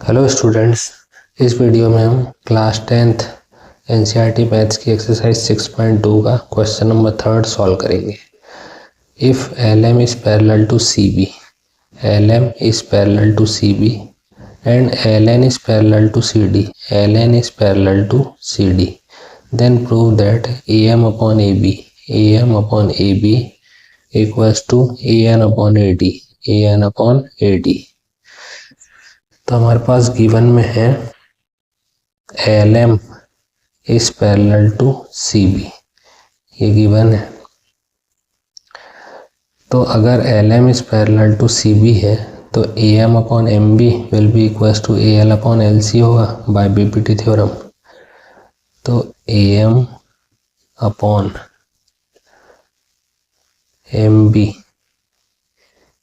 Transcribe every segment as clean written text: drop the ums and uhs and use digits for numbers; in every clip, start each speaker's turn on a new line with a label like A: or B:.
A: Hello students, इस video में हम क्लास 10th एनसीईआरटी मैथ्स की एक्सरसाइज 6.2 का क्वेश्चन नंबर 3 सॉल्व करेंगे। If LM is parallel to CB, LM is parallel to CB and LN is parallel to CD, LN is parallel to CD, then prove that AM upon AB, AM upon AB equals to AN upon AD, AN upon AD। तो हमारे पास given में है LM is parallel to CB, ये given है। तो अगर LM is parallel to CB है तो AM upon MB will be equals to AL upon LC होगा बाय BPT थ्योरम। तो AM upon MB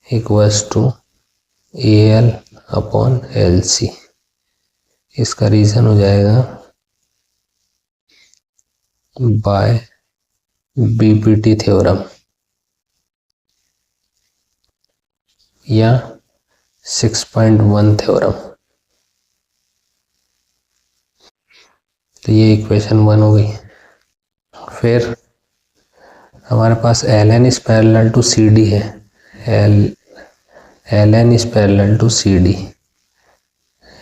A: equals to AL upon LC। इसका reason हो जाएगा बाय BPT थ्योरम या 6.1 थ्योरम। तो ये इक्वेशन 1 हो गई। फिर हमारे पास LN is parallel to CD है, LN is parallel to CD,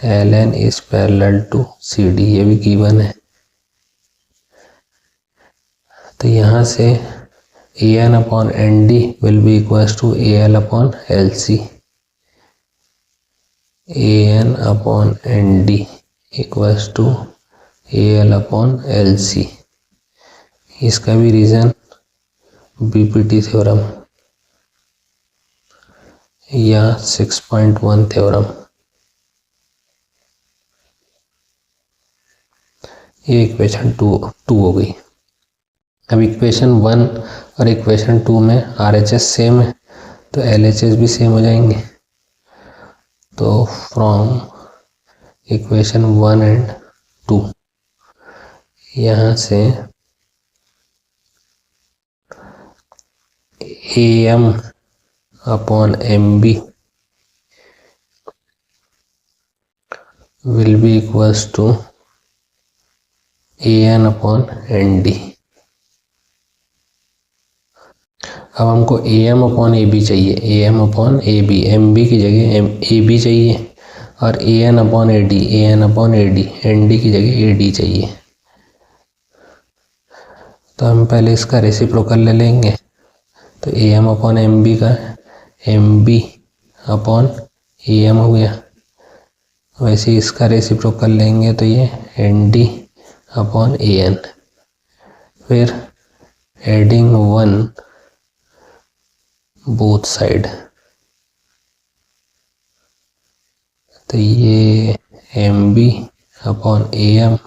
A: LN is parallel to CD, ये भी गिवन है। तो यहाँ से AN upon ND will be equals to AL upon LC, AN upon ND equals to AL upon LC। इसका भी reason BPT theorem या 6.1 theorem. ये इक्वेशन 2 हो गई। अब इक्वेशन 1 और इक्वेशन 2 में RHS सेम है तो LHS भी सेम हो जाएंगे। तो फ्रॉम इक्वेशन 1 एंड 2 यहाँ से AM upon MB will be equals to AN upon ND। अब हमको AM अपॉन AB चाहिए, AM अपॉन AB, MB की जगह AB चाहिए, और AN upon AD, AN upon AD, ND की जगह AD चाहिए। तो हम पहले इसका रेसिप्रोकल ले लेंगे। तो AM अपॉन MB का MB अपॉन AM हो गया। वैसे इसका रेसिप्रोकल लेंगे तो ये ND अपॉन AN। फिर एडिंग 1 बोथ साइड, तो ये MB upon AM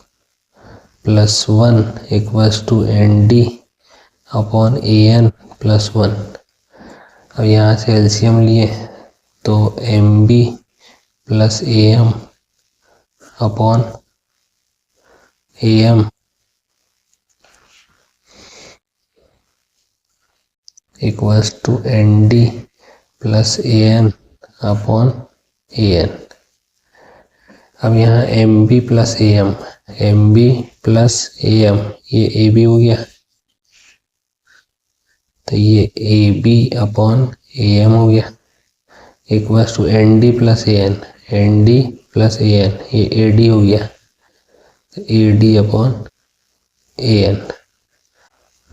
A: plus 1 equals to ND upon AN plus 1। अब यहाँ से एलसीएम लिए तो MB plus AM upon AM equals to ND plus AN upon AN। अब यहाँ MB plus AM, MB plus AM, ये AB हो गया, तो ये AB अपॉन AM हो गया equals to ND plus AN, ND plus AN, ये AD हो गया, तो AD अपॉन AN।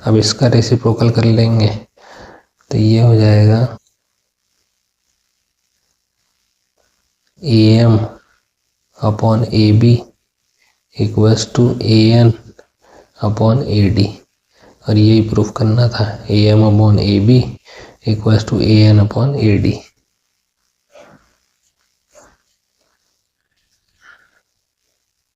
A: अब इसका रेसिप्रोकल कर लेंगे तो ये हो जाएगा AM upon AB equals to AN upon AD, और यही प्रूफ करना था, AM upon AB equals to AN upon AD।